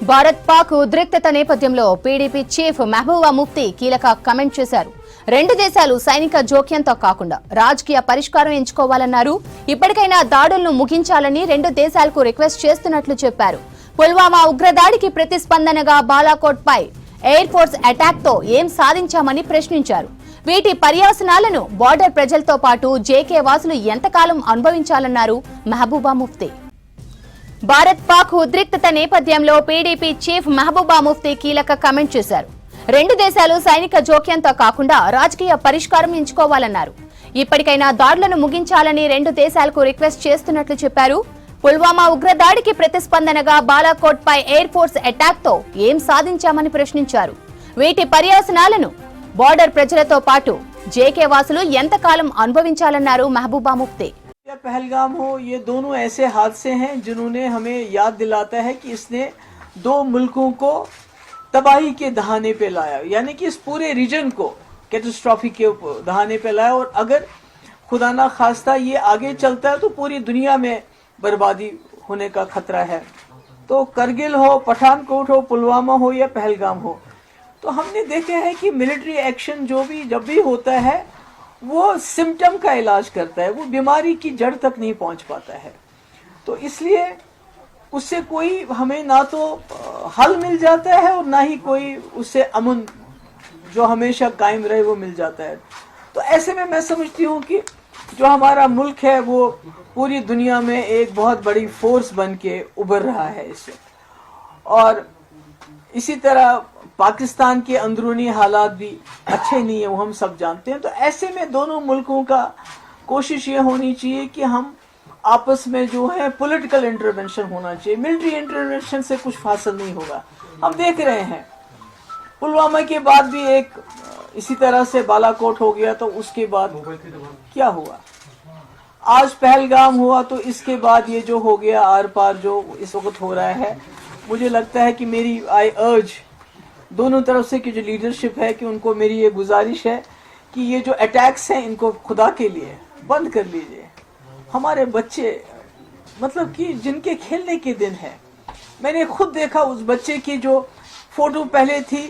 భారత్ పాక్ ఉద్రిక్తత నేపథ్యంలో PDP chief Mehbooba Mufti కీలక కామెంట్ చేశారు. రెండు దేశాలు సైనిక జోక్యంతో కాకుండా రాజకీయ పరిష్కారం ఎంచుకోవాలన్నారు. ఇప్పటికైనా దాడులను ముగించాలని రెండు దేశాలకు రిక్వెస్ట్ చేస్తున్నట్లు చెప్పారు. పుల్వామా ఉగ్రదాడికి ప్రతిస్పందనగా బాలాకోట్ పై ఎయిర్ ఫోర్స్ అటాక్ తో ఏం సాధించామని ప్రశ్నించారు. వీటి పర్యవసనాలను బార్డర్ ప్రజలతో పాటు జేకే వాసులు ఎంతకాలం అనుభవించాలన్నారు మెహబూబా ముఫ్తీ. భారత్ పాక్ ఉద్రిక్తత నేపథ్యంలో పీడీపీ చీఫ్ మెహబూబా ముఫ్తీ కీలక కామెంట్ చేశారు. రెండు దేశాలు సైనిక జోక్యంతో కాకుండా రాజకీయ పరిష్కారం ఎంచుకోవాలన్నారు. ఇప్పటికైనా దాడులను ముగించాలని రెండు దేశాలకు రిక్వెస్ట్ చేస్తున్నట్లు చెప్పారు. పుల్వామా ఉగ్రదాడికి ప్రతిస్పందనగా బాలాకోట్ పై ఎయిర్ ఫోర్స్ అటాక్ తో ఏం సాధించామని ప్రశ్నించారు. వీటి పర్యవసనాలను బార్డర్ ప్రజలతో పాటు జేకే వాసులు ఎంతకాలం అనుభవించాలన్నారు మెహబూబా ముఫ్తీ. पहलगाम हो, ये दोनों ऐसे हादसे हैं जिन्होंने हमें याद दिलाता है कि इसने दो मुल्कों को तबाही के दहाने पे लाया, यानी कि इस पूरे रीजन को कैटास्ट्रॉफी के दहाने पे लाया। और अगर खुदा ना खास्ता ये आगे चलता है तो पूरी दुनिया में बर्बादी होने का खतरा है। तो करगिल हो, पठानकोट हो, पुलवामा हो या पहलगाम हो, तो हमने देखा है कि मिलिट्री एक्शन जब भी होता है वो सिम्टम का इलाज करता है, वो बीमारी की जड़ तक नहीं पहुंच पाता है। तो इसलिए उससे कोई हमें ना तो हल मिल जाता है और ना ही कोई उससे अमन जो हमेशा कायम रहे वो मिल जाता है। तो ऐसे में मैं समझती हूँ कि जो हमारा मुल्क है वो पूरी दुनिया में एक बहुत बड़ी फोर्स बन के उभर रहा है इससे। और इसी तरह पाकिस्तान के अंदरूनी हालात भी अच्छे नहीं है, वो हम सब जानते हैं। तो ऐसे में दोनों मुल्कों का कोशिश ये होनी चाहिए कि हम आपस में जो है पॉलिटिकल इंटरवेंशन होना चाहिए। मिलिट्री इंटरवेंशन से कुछ हासिल नहीं होगा। हम देख रहे हैं पुलवामा के बाद भी एक इसी तरह से बालाकोट हो गया, तो उसके बाद क्या हुआ, आज पहलगाम हुआ, तो इसके बाद ये जो हो गया आर पार जो इस वक्त हो रहा है, मुझे लगता है कि मेरी आई अर्ज दोनों तरफ से की जो लीडरशिप है कि उनको मेरी ये गुजारिश है कि ये जो अटैक्स हैं इनको खुदा के लिए बंद कर लीजिए। हमारे बच्चे मतलब कि जिनके खेलने के दिन है, मैंने खुद देखा उस बच्चे की जो फोटो पहले थी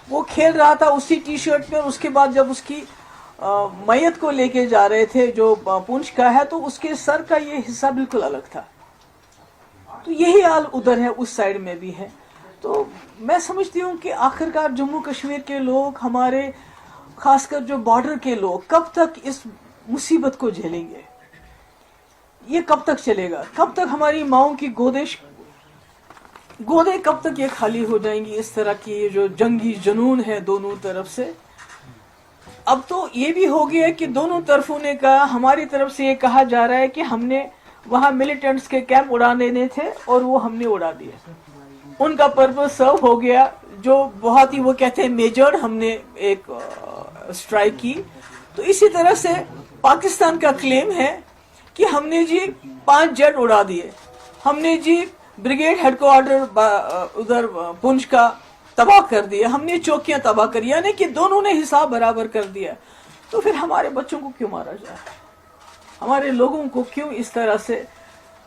वो खेल रहा था उसी टी शर्ट में, उसके बाद जब उसकी मैयत को लेके जा रहे थे जो पुंछ का है, तो उसके सर का ये हिस्सा बिल्कुल अलग था। तो यही हाल उधर है, उस साइड में भी है। तो मैं समझती हूँ कि आखिरकार जम्मू कश्मीर के लोग, हमारे खासकर जो बॉर्डर के लोग, कब तक इस मुसीबत को झेलेंगे? ये कब तक चलेगा? कब तक हमारी माओं की गोदे कब तक ये खाली हो जाएंगी? इस तरह की जो जंगी जुनून है दोनों तरफ से। अब तो ये भी हो गया कि दोनों तरफों ने कहा, हमारी तरफ से ये कहा जा रहा है कि हमने वहाँ मिलिटेंट्स के कैंप उड़ाने देने थे और वो हमने उड़ा दिए, उनका पर्पस सर्व हो गया। जो बहुत ही वो कहते हैं मेजर हमने एक स्ट्राइक की। तो इसी तरह से पाकिस्तान का क्लेम है कि हमने जी 5 जेट उड़ा दिए, हमने जी ब्रिगेड हेडक्वार्टर उधर पुंछ का तबाह कर दिया, हमने चौकियां तबाह करी, यानी कि दोनों ने हिसाब बराबर कर दिया। तो फिर हमारे बच्चों को क्यों मारा जाए? हमारे लोगों को क्यों इस तरह से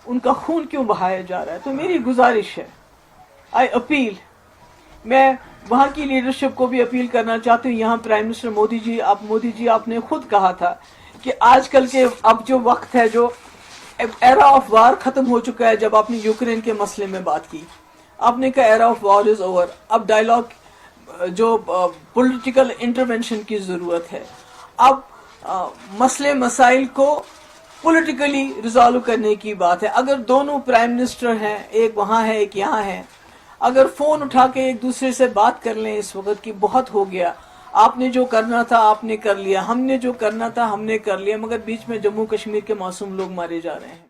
उनका खून क्यों बहाया जा रहा है? तो मेरी गुजारिश है, आई अपील, मैं वहाँ की लीडरशिप को भी अपील करना चाहती हूँ। यहाँ प्राइम मिनिस्टर मोदी जी आपने खुद कहा था कि आजकल के अब जो वक्त है, जो एरा ऑफ वार खत्म हो चुका है। जब आपने यूक्रेन के मसले में बात की, आपने कहा era of war is over, अब डायलॉग जो पॉलिटिकल इंटरवेंशन की जरूरत है। अब मसले मसाइल को पॉलिटिकली रिजॉल्व करने की बात है। अगर दोनों प्राइम मिनिस्टर हैं, एक वहाँ है एक यहाँ है, अगर फोन उठा के एक दूसरे से बात कर लें इस वक्त की, बहुत हो गया, आपने जो करना था आपने कर लिया, हमने जो करना था हमने कर लिया, मगर बीच में जम्मू कश्मीर के मासूम लोग मारे जा रहे हैं।